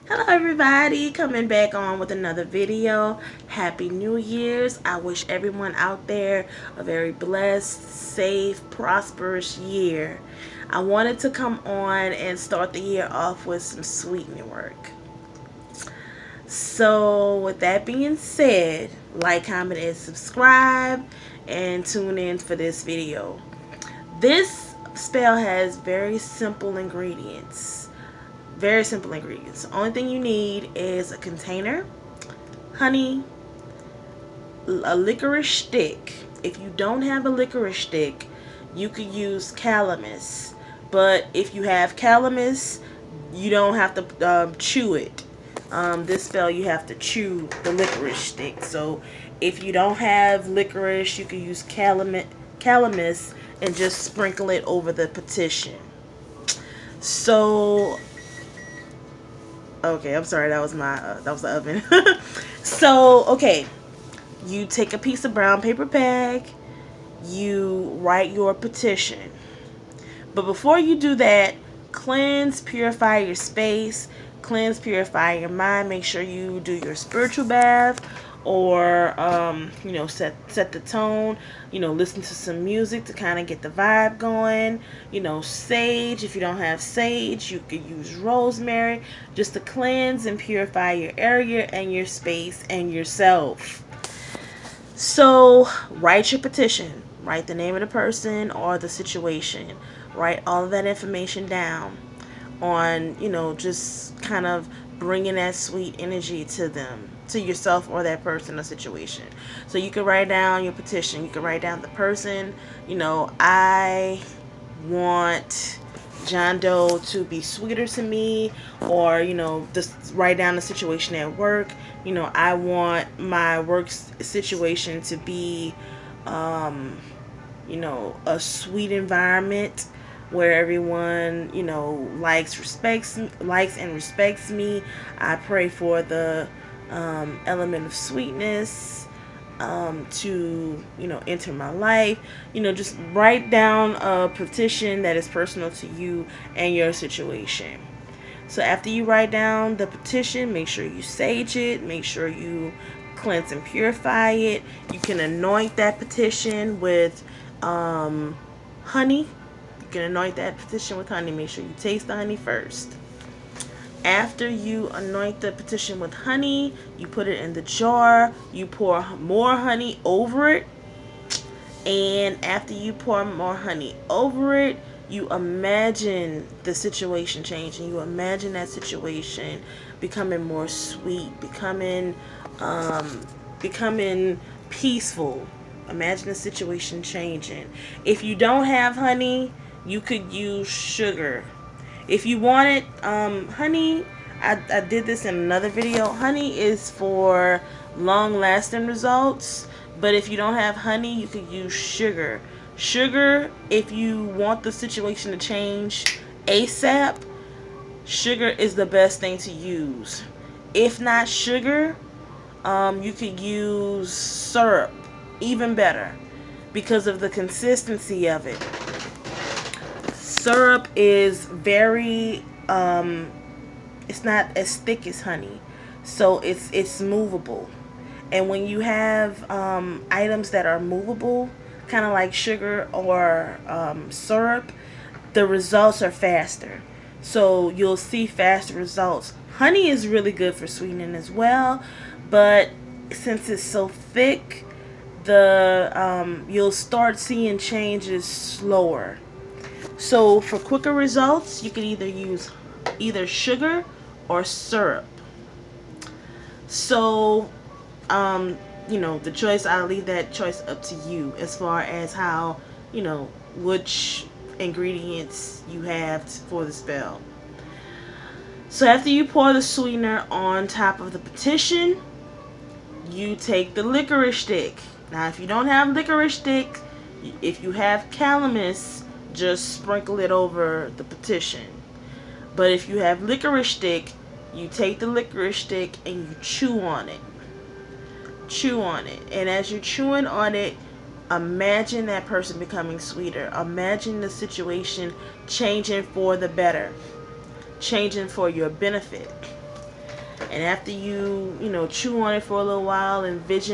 Hello everybody, coming back on with another video. Happy New Year's. I wish everyone out there a very blessed, safe, prosperous year. I wanted to come on and start the year off with some sweetening work. So with that being said, like, comment, and subscribe and tune in for this video. This spell has very simple ingredients. Very simple ingredients. The only thing you need is a container, honey, a licorice stick. If you don't have a licorice stick, you could use calamus. But if you have calamus, you don't have to chew it. This spell, you have to chew the licorice stick. So if you don't have licorice, you can use calamus and just sprinkle it over the petition. So okay, I'm sorry, that was the oven. So, okay, you take a piece of brown paper bag, you write your petition. But before you do that, cleanse, purify your space, cleanse, purify your mind. Make sure you do your spiritual bath, or set the tone. Listen to some music to kind of get the vibe going. Sage. If you don't have sage, you could use rosemary, just to cleanse and purify your area and your space and yourself. So write your petition. Write the name of the person or the situation. Write all of that information down on, just kind of bringing that sweet energy to them, to yourself or that person or situation. So you can write down your petition. You can write down the person. I want John Doe to be sweeter to me, or just write down the situation at work. I want my work situation to be a sweet environment where everyone likes and respects me. I pray for the element of sweetness to enter my life. Just write down a petition that is personal to you and your situation. So after you write down the petition, make sure you sage it, make sure you cleanse and purify it. You can anoint that petition with honey. You can anoint that petition with honey. Make sure you taste the honey first. After you anoint the petition with honey, you put it in the jar. You pour more honey over it. And after you pour more honey over it, you imagine the situation changing. You imagine that situation becoming more sweet, becoming peaceful. Imagine the situation changing. If you don't have honey, you could use sugar. If you want it, honey, I did this in another video. Honey is for long-lasting results. But if you don't have honey, you could use sugar. Sugar, if you want the situation to change ASAP, sugar is the best thing to use. If not sugar, you could use syrup. Even better, because of the consistency of it. Syrup is very it's not as thick as honey, so it's movable. And when you have items that are movable, kind of like sugar or syrup, the results are faster. So you'll see faster results. Honey is really good for sweetening as well, but since it's so thick, you'll start seeing changes slower. So for quicker results, you can either use sugar or syrup. So the choice, I'll leave that choice up to you as far as how, which ingredients you have for the spell. So after you pour the sweetener on top of the petition, you take the licorice stick. Now, if you don't have licorice stick, if you have calamus, just sprinkle it over the petition. But if you have licorice stick, you take the licorice stick and you chew on it. Chew on it. And as you're chewing on it, imagine that person becoming sweeter. Imagine the situation changing for the better. Changing for your benefit. And after you, chew on it for a little while and